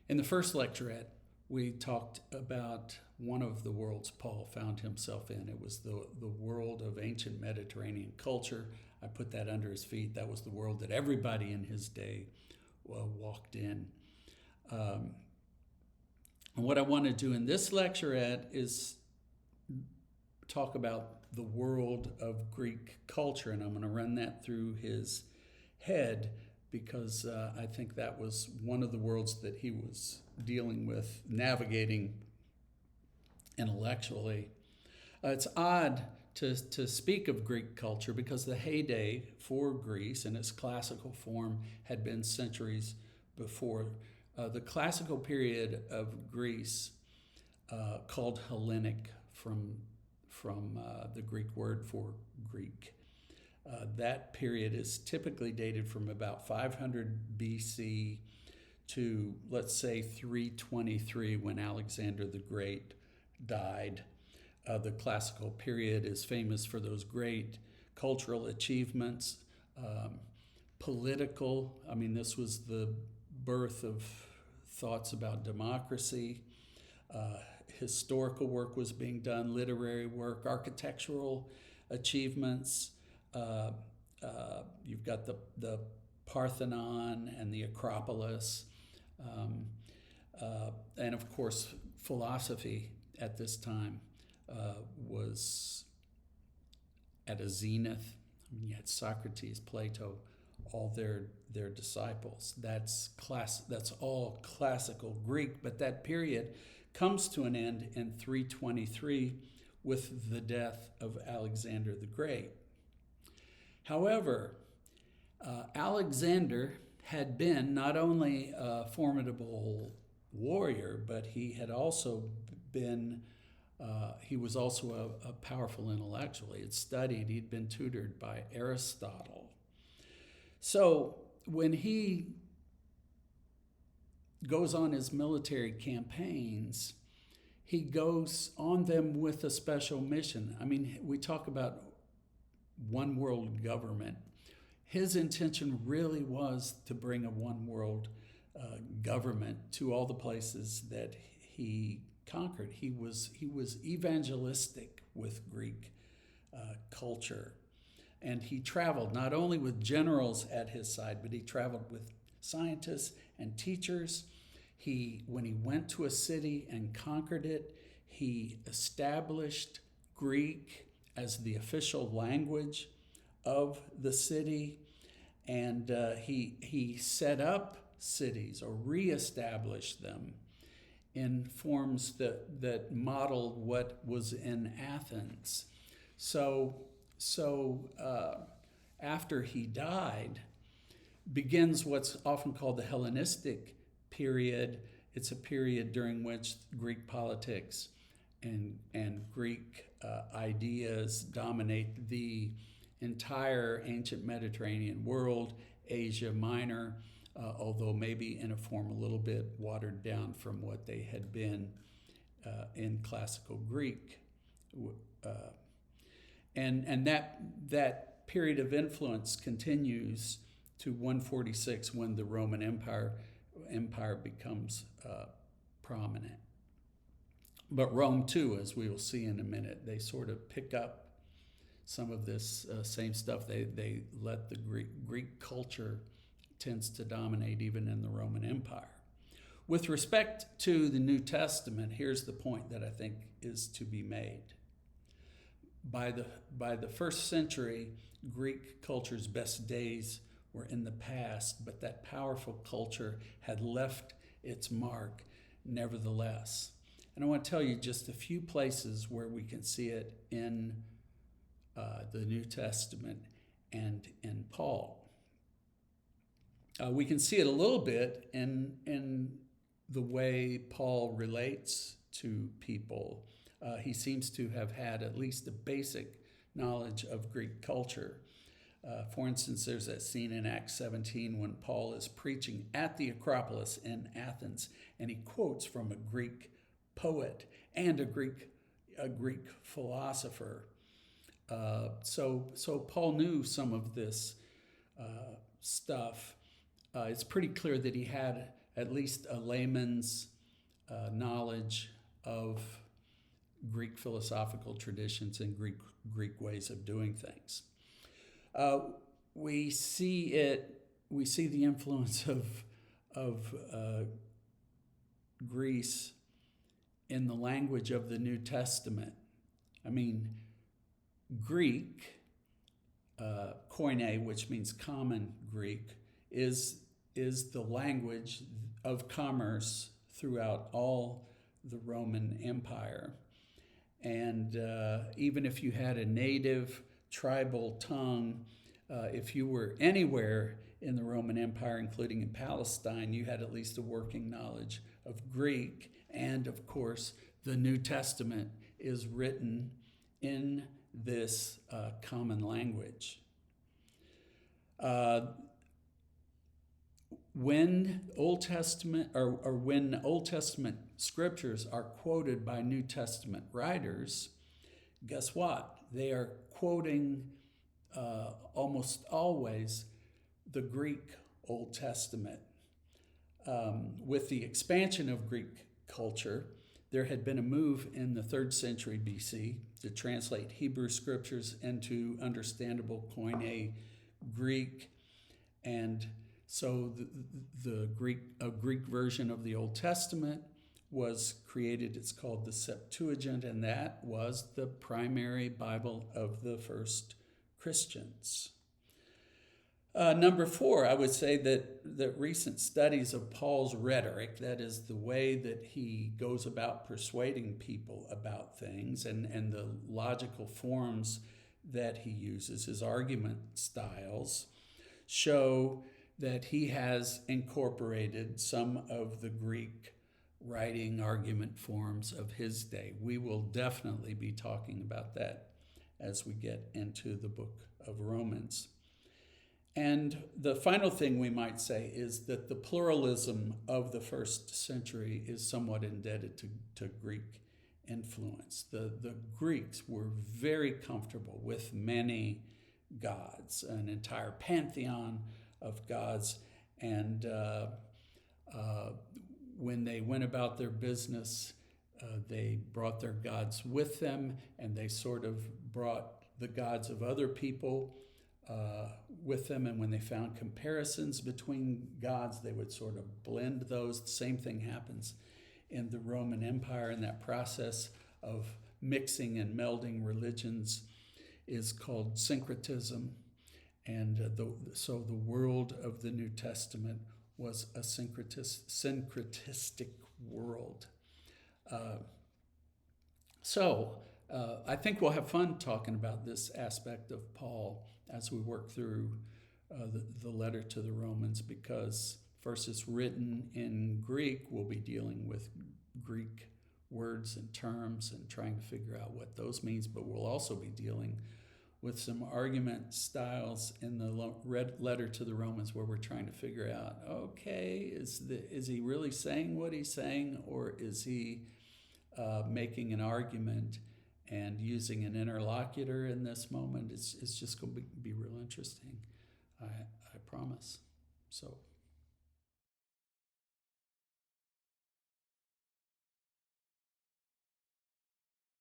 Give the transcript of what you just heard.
In the first lecturette, we talked about one of the worlds Paul found himself in. It was the world of ancient Mediterranean culture. I put that under his feet. That was the world that everybody in his day walked in. And what I want to do in this lecturette is talk about the world of Greek culture, and I'm going to run that through his head because I think that was one of the worlds that he was dealing with, navigating intellectually. It's odd to speak of Greek culture because the heyday for Greece in its classical form had been centuries before. The classical period of Greece, called Hellenic from the Greek word for Greek. That period is typically dated from about 500 BC to, let's say, 323 when Alexander the Great died. The classical period is famous for those great cultural achievements, political. I mean, this was the birth of thoughts about democracy. Historical work was being done, literary work, architectural achievements. You've got the Parthenon and the Acropolis. And of course, philosophy at this time was at a zenith. I mean, you had Socrates, Plato, all their disciples. That's all classical Greek, but that period comes to an end in 323 with the death of Alexander the Great. However, Alexander had been not only a formidable warrior, but he had also been, he was also a powerful intellectual. He had studied, he'd been tutored by Aristotle. So when he goes on his military campaigns, he goes on them with a special mission. I mean, we talk about one world government. His intention really was to bring a one world government to all the places that he conquered. He was evangelistic with Greek culture. And he traveled not only with generals at his side, but he traveled with scientists and teachers. When he went to a city and conquered it, he established Greek as the official language of the city, and he set up cities or reestablished them in forms that modeled what was in Athens. So after he died, begins what's often called the Hellenistic period. It's a period during which Greek politics and Greek ideas dominate the entire ancient Mediterranean world, Asia Minor, although maybe in a form a little bit watered down from what they had been in classical Greek. And that period of influence continues to 146 when the Roman Empire becomes prominent. But Rome too, as we will see in a minute, they sort of pick up some of this same stuff. They let the Greek culture tends to dominate even in the Roman Empire. With respect to the New Testament, here's the point that I think is to be made. By the first century, Greek culture's best days were in the past, but that powerful culture had left its mark nevertheless. And I want to tell you just a few places where we can see it in the New Testament and in Paul. We can see it a little bit in the way Paul relates to people. He seems to have had at least a basic knowledge of Greek culture. For instance, there's that scene in Acts 17 when Paul is preaching at the Acropolis in Athens, and he quotes from a Greek poet and a Greek philosopher. So Paul knew some of this stuff. It's pretty clear that he had at least a layman's knowledge of Greek philosophical traditions and Greek ways of doing things. We see the influence of Greece in the language of the New Testament. I mean, Greek, koine, which means common Greek, is the language of commerce throughout all the Roman Empire. And even if you had a native tribal tongue, if you were anywhere in the Roman Empire, including in Palestine, you had at least a working knowledge of Greek. And of course, the New Testament is written in this common language. When Old Testament when Old Testament scriptures are quoted by New Testament writers, guess what? They are quoting almost always the Greek Old Testament. With the expansion of Greek culture, there had been a move in the 3rd century BC to translate Hebrew scriptures into understandable Koine Greek, and so a Greek version of the Old Testament was created. It's called the Septuagint, and that was the primary Bible of the first Christians. Number 4, I would say that recent studies of Paul's rhetoric, that is the way that he goes about persuading people about things, and the logical forms that he uses, his argument styles, show that he has incorporated some of the Greek writing argument forms of his day. We will definitely be talking about that as we get into the book of Romans. And the final thing we might say is that the pluralism of the first century is somewhat indebted to Greek influence. The Greeks were very comfortable with many gods, an entire pantheon of gods, and when they went about their business, they brought their gods with them, and they sort of brought the gods of other people with them, and when they found comparisons between gods, they would sort of blend those. The same thing happens in the Roman Empire, and that process of mixing and melding religions is called syncretism. And so the world of the New Testament was a syncretistic world. I think we'll have fun talking about this aspect of Paul as we work through the letter to the Romans, because first it's written in Greek. We'll be dealing with Greek words and terms and trying to figure out what those means, but we'll also be dealing with some argument styles in the letter to the Romans where we're trying to figure out, okay, is he really saying what he's saying, or is he making an argument and using an interlocutor in this moment? It's just going to be real interesting, I promise. So